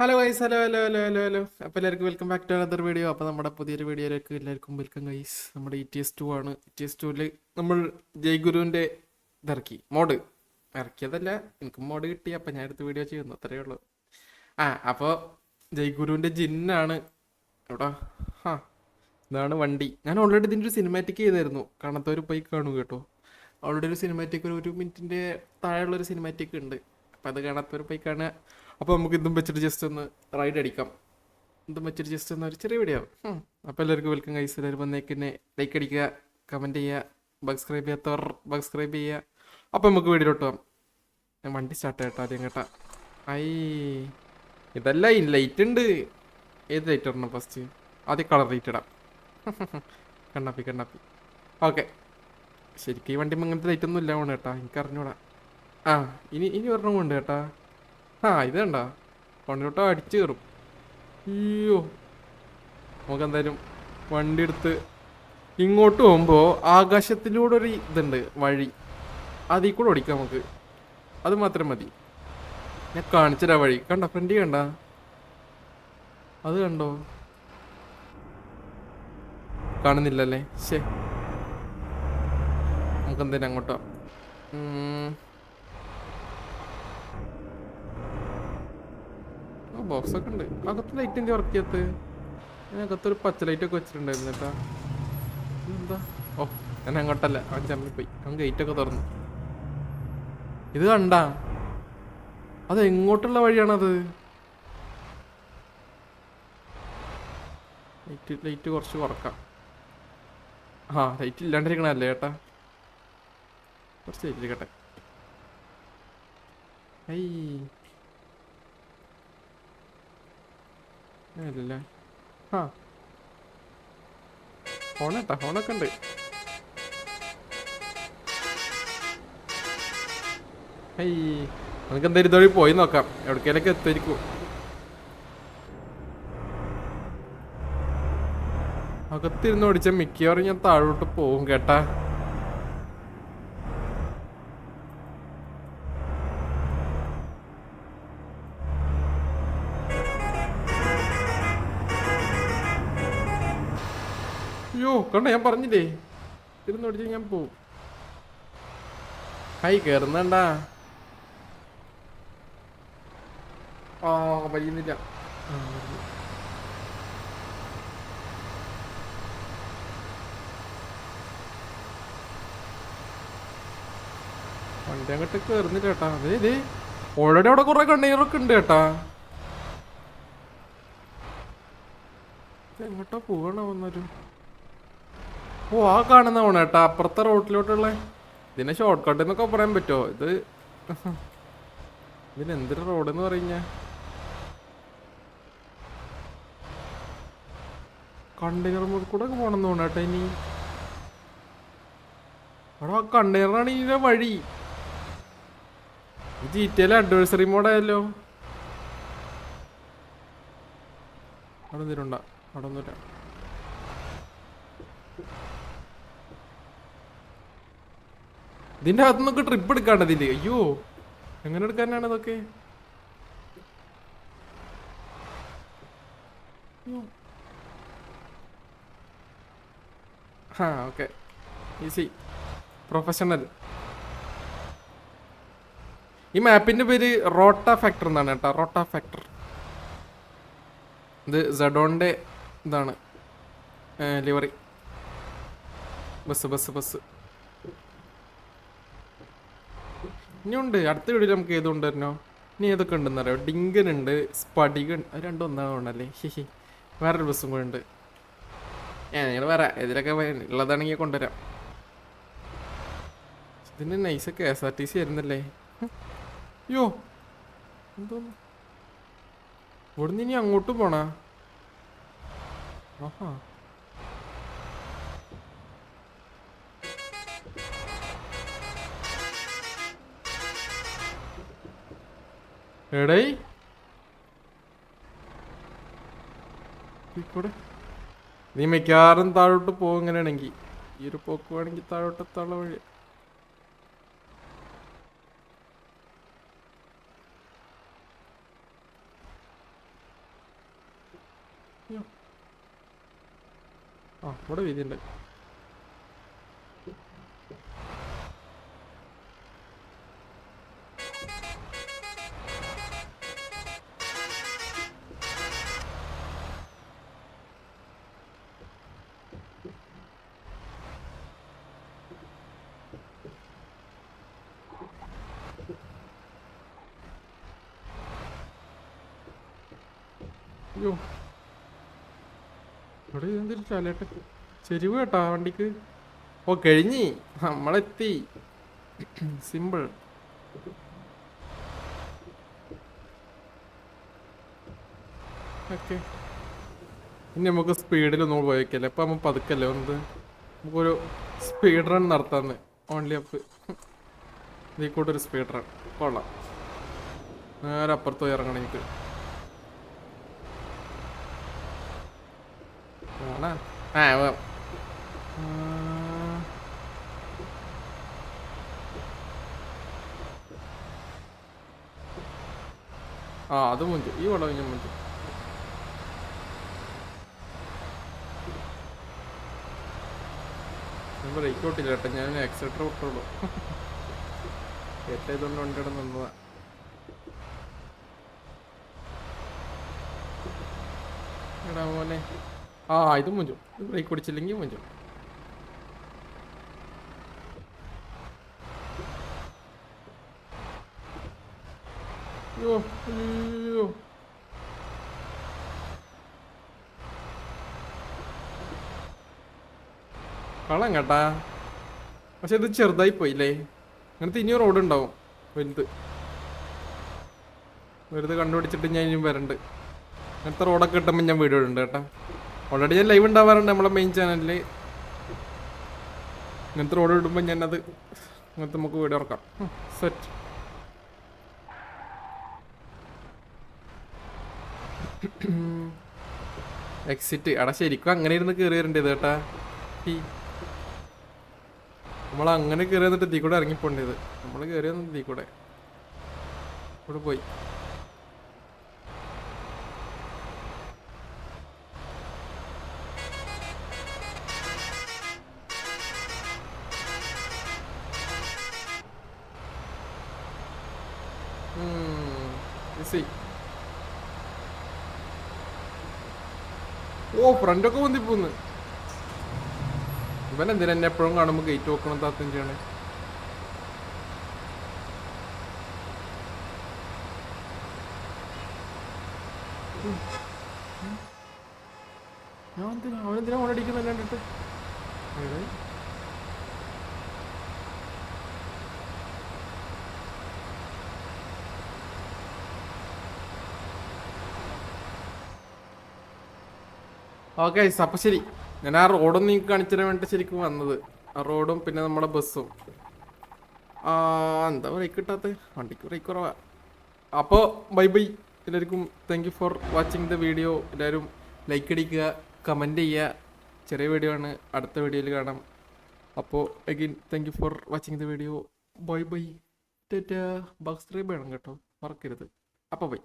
Hello guys, hello hello hello hello hello. അപ്പോൾ എല്ലാവർക്കും welcome back to another video. അപ്പോൾ നമ്മുടെ പുതിയൊരു വീഡിയോയിലേക്ക് എല്ലാവർക്കും വെൽക്കം ഗൈസ്. നമ്മുടെ ETS 2 ആണ്. ETS 2 നമ്മൾ ജയ്ഗുരുവിൻ്റെ മോഡ് ഇറക്കിയതല്ല, എനിക്ക് മോഡ് കിട്ടി. അപ്പം ഞാൻ എടുത്ത് വീഡിയോ ചെയ്യുന്നു, അത്രയേ ഉള്ളൂ. അപ്പോൾ ജയ്ഗുരുവിൻ്റെ ജിന്നാണ് എവിടെ. ആ ഇതാണ് വണ്ടി. ഞാൻ ഓൾറെഡി ഇതിൻ്റെ ഒരു സിനിമാറ്റിക് ചെയ്തായിരുന്നു, കാണാത്തവർ പോയി കാണും കേട്ടോ. ഓൾറെഡി ഒരു സിനിമാറ്റിക്, ഒരു മിനിറ്റിൻ്റെ താഴെയുള്ളൊരു സിനിമാറ്റിക് ഉണ്ട്. അപ്പം അത് കാണാത്തവർ പോയി കാണുക. അപ്പോൾ നമുക്ക് ഇതും വെച്ചിട്ട് ജസ്റ്റ് ഒന്ന് റൈഡ് അടിക്കാം. ഇതും വെച്ചിട്ട് ജസ്റ്റ് ഒന്ന് ഒരു ചെറിയ വീഡിയോ. അപ്പോൾ എല്ലാവർക്കും വെൽക്കം ഗൈസ്. എല്ലാവരും വന്നേക്കിന്നെ ലൈക്ക് അടിക്കുക, കമൻറ്റ് ചെയ്യുക, സബ്സ്ക്രൈബ് ചെയ്യാത്തവർ സബ്സ്ക്രൈബ് ചെയ്യുക. അപ്പോൾ നമുക്ക് വീഡിയോട്ട് പോകാം. ഞാൻ വണ്ടി സ്റ്റാർട്ട് ചെയ്യട്ടോ ആദ്യം കേട്ടാ. ഐ ഇതല്ല, ലൈറ്റ് ഉണ്ട്. ഏത് ലൈറ്റ് ഇടണം ഫസ്റ്റ്? ആദ്യം കളർ ലൈറ്റ് ഇടാം. കണ്ണാപ്പി കണ്ണാപ്പി. ഓക്കെ, ശരിക്കും ഈ വണ്ടി അങ്ങനത്തെ ലൈറ്റൊന്നും ഇല്ല വേണം കേട്ടാ, എനിക്ക് അറിഞ്ഞൂടാ. ഇനി ഒരെണ്ണം കൊണ്ട് കേട്ടാ. ഇത് കണ്ടാ പണിലോട്ടോ അടിച്ചു കയറും. അയ്യോ, നമുക്ക് എന്തായാലും വണ്ടി എടുത്ത് ഇങ്ങോട്ട് പോകുമ്പോൾ ആകാശത്തിലൂടെ ഒരു ഇതുണ്ട് വഴി, അതിൽ കൂടെ ഓടിക്കാം നമുക്ക്. അത് മാത്രം മതി. ഞാൻ കാണിച്ചതാ വഴി. കണ്ട ഫ്രണ്ടി കണ്ട അത് കണ്ടോ? കാണുന്നില്ലല്ലേ? ശേ, നമുക്ക് എന്തായാലും അങ്ങോട്ടോ. ബോക്സ് ഒക്കെ ഉണ്ട്. അകത്ത് ലൈറ്റിൻ്റെ വർക്ക് ചെയ്യാത്ത അകത്തൊരു പച്ച ലൈറ്റൊക്കെ വെച്ചിട്ടുണ്ടായിരുന്നു കേട്ടാ. എന്താ? ഓ, ഞാൻ അങ്ങോട്ടല്ല, അവൻ ചമ്മിപ്പോയി. അവൻ ഗേറ്റൊക്കെ തുറന്നു. ഇത് കണ്ടാ? അത് എങ്ങോട്ടുള്ള വഴിയാണത്? ലൈറ്റ് കുറച്ച് കുറക്കാം. ലൈറ്റ് ഇല്ലാണ്ടിരിക്കണല്ലേ ചേട്ടാ? കുറച്ച് ലൈറ്റ് ഇരിക്കട്ടെ. ഐ അല്ല, ഹോണേട്ടാ, ഹോണൊക്കെ ഉണ്ട്. നമുക്ക് എന്തായാലും ഇതുവഴി പോയി നോക്കാം, എവിടേക്കേലൊക്കെ എത്തിയിരിക്കും. അകത്തിരുന്ന് ഓടിച്ച മിക്കവാറും ഞാൻ താഴോട്ട് പോവും കേട്ടാ. അയ്യോ കണ്ട, ഞാൻ പറഞ്ഞില്ലേ ഇരുന്നോടിച്ച് ഞാൻ പോവും. കയറുന്നണ്ടാ. കഴിയുന്നില്ല. വണ്ടി അങ്ങോട്ട് കയറുന്നില്ല കേട്ടാ. അതെ ഓൾറെഡി അവിടെ കുറെ കണ്ടെയ്നറൊക്കെ ഉണ്ട് കേട്ടാ. എങ്ങോട്ടാ പോകണ വന്നൊരു. കാണുന്ന പോണ കേട്ടാ, അപ്പുറത്തെ റോഡിലോട്ടുള്ള. ഇതിനെ ഷോർട്ട് കട്ട് എന്നൊക്കെ പറയാൻ പറ്റുമോ? ഇതിനെന്തൊരു റോഡെന്ന് പറഞ്ഞ കണ്ടെയ്നർ മോഡ് കൂടെ പോണെന്ന് തോന്നുന്നു കേട്ടോ. ഇനി അവിടെ ആ കണ്ടെയ്നറാണ് ഇതിന്റെ വഴി. GTA അഡ്വൈസറി മോഡായല്ലോ. അവിടെ എന്തിനുണ്ടാ? അവിടെ ഒന്നുമില്ല. ഇതിന്റെ അകത്ത് നിന്നൊക്കെ ട്രിപ്പ് എടുക്കാണ്ടതില്ലേ? അയ്യോ, എങ്ങനെ എടുക്കാനാണ് ഇതൊക്കെ? Okay, easy, professional. ഈ മാപ്പിന്റെ പേര് റോട്ട ഫാക്ടർ എന്നാണ് കേട്ടോ. റോട്ട ഫാക്ടർ. ഇത് സെഡോണിന്റെ ഇതാണ് ലിവറി. ബസ് ഇനിയുണ്ട്. അടുത്ത വീഡിയോയിൽ നമുക്ക് ഏതുകൊണ്ട് തരണോ? ഇനി ഏതൊക്കെ ഉണ്ടെന്ന് അറിയാം. ഡിങ്കൻ ഉണ്ട്, സ്പടികൻ, അത് രണ്ടും ഒന്നാണല്ലേ. വേറൊരു ബസ്സും കൂടെ ഉണ്ട്. നിങ്ങൾ വേറെ ഇതിലൊക്കെ ഉള്ളതാണെങ്കിൽ കൊണ്ടുവരാം. ഇതിന് നൈസ് KSRTC ആയിരുന്നല്ലേ. അയ്യോ, എന്തോന്നു ഇവിടുന്ന് ഇനി അങ്ങോട്ട് പോണാ? എടേ നീ മിക്കവാറും താഴോട്ട് പോകും. ഇങ്ങനെയാണെങ്കിൽ ഈ ഒരു പോക്ക് വേണമെങ്കിൽ താഴോട്ടെത്താനുള്ള വഴി. അയ്യോ. ആ ഇവിടെ വീതിയുണ്ട്. അയ്യോ ഇവിടെ എന്തൊരു ചാലേട്ട ചെരിവ് കേട്ടാ വണ്ടിക്ക്. ഓ കഴിഞ്ഞി നമ്മളെത്തി. സിമ്പിൾ. ഓക്കെ ഇനി നമുക്ക് സ്പീഡിലൊന്നും പോയേക്കല്ലേ. ഇപ്പം നമ്മൾ പതുക്കല്ലേ വന്നത്. നമുക്കൊരു സ്പീഡ് റൺ നടത്താന്ന്. ഓൺലി അപ്പ് ഇതിൽ കൂടെ ഒരു സ്പീഡ് റൺ കൊള്ളാം. നേരെ അപ്പുറത്ത് പോയി ഇറങ്ങണം എനിക്ക്. അത് മുഞ്ചു. ഈ വളവ് ഞാൻ മുഞ്ചു. ഞാൻ ബ്രേക്ക് ഔട്ടില്ല കേട്ടോ. ഞാൻ എക്സെട്ര വിട്ടുള്ളൂ. ഏറ്റതുകൊണ്ട് വണ്ടിയുടെ നിന്നതാ. എടാ മോനെ. ഇത് മുഞ്ചു. ബ്രേക്ക് പിടിച്ചില്ലെങ്കിൽ മുഞ്ചു. അയ്യോ അയ്യോ കളം കേട്ടാ. പക്ഷെ ഇത് ചെറുതായി പോയില്ലേ. അങ്ങനത്തെ ഇനിയും റോഡ് ഉണ്ടാവും വലുത്. വെറുതെ കണ്ടുപിടിച്ചിട്ട് ഞാൻ ഇനിയും വരണ്ട്. അങ്ങനത്തെ റോഡൊക്കെ കിട്ടുമ്പോൾ ഞാൻ വീഡിയോ ഇടുന്നുണ്ട് കേട്ടാ. ഓൾറെഡി ഞാൻ ലൈവ് ഉണ്ടാവാറുണ്ട് നമ്മളെ മെയിൻ ചാനലിൽ. ഇങ്ങനത്തെ റോഡ് ഇടുമ്പോൾ ഞാനത് അങ്ങനത്തെ നമുക്ക് വീഡിയോ ഇറക്കാം. സെറ്റ്. എക്സിറ്റ്. എടാ ശരിക്കും അങ്ങനെ ഇരുന്ന് കയറി വരേണ്ടത് കേട്ടാ. നമ്മൾ അങ്ങനെ കയറി വന്നിട്ട് ഇതിൽ കൂടെ ഇറങ്ങിപ്പോണ്ടത്. നമ്മൾ കയറി വന്നത് ഇതിൽ കൂടെ ഇവിടെ പോയി. ഓ ഫ്രണ്ടൊക്കെ പൊന്തിപ്പോന്ന്. ഇവൻ എന്തിനാ എന്നെ എപ്പോഴും കാണുമ്പോൾ ഗേറ്റ് നോക്കണം താത്തഞ്ചാണ്. ഞാൻ എന്തിനാ അവനെന്തിനാ ഓണടിക്കുന്ന കണ്ടിട്ട്. ഓക്കെ അപ്പം ശരി. ഞാൻ ആ റോഡൊന്നും നിങ്ങൾക്ക് കാണിച്ചു തരാൻ വേണ്ടി ശരിക്കും വന്നത്. ആ റോഡും പിന്നെ നമ്മുടെ ബസ്സും. എന്താ ബ്രേക്ക് കിട്ടാത്ത വണ്ടിക്ക് ബ്രേക്ക് കുറവാ. അപ്പോൾ ബൈ ബൈ എല്ലാവർക്കും. Thank you for watching the video. എല്ലാവരും ലൈക്ക് അടിക്കുക, കമൻറ്റ് ചെയ്യുക. ചെറിയ വീഡിയോ ആണ്. അടുത്ത വീഡിയോയിൽ കാണാം. അപ്പോൾ again thank you for watching the video. Bye bye. Subscribe ചെയ്യണം കേട്ടോ, മറക്കരുത്. അപ്പോൾ ബൈ.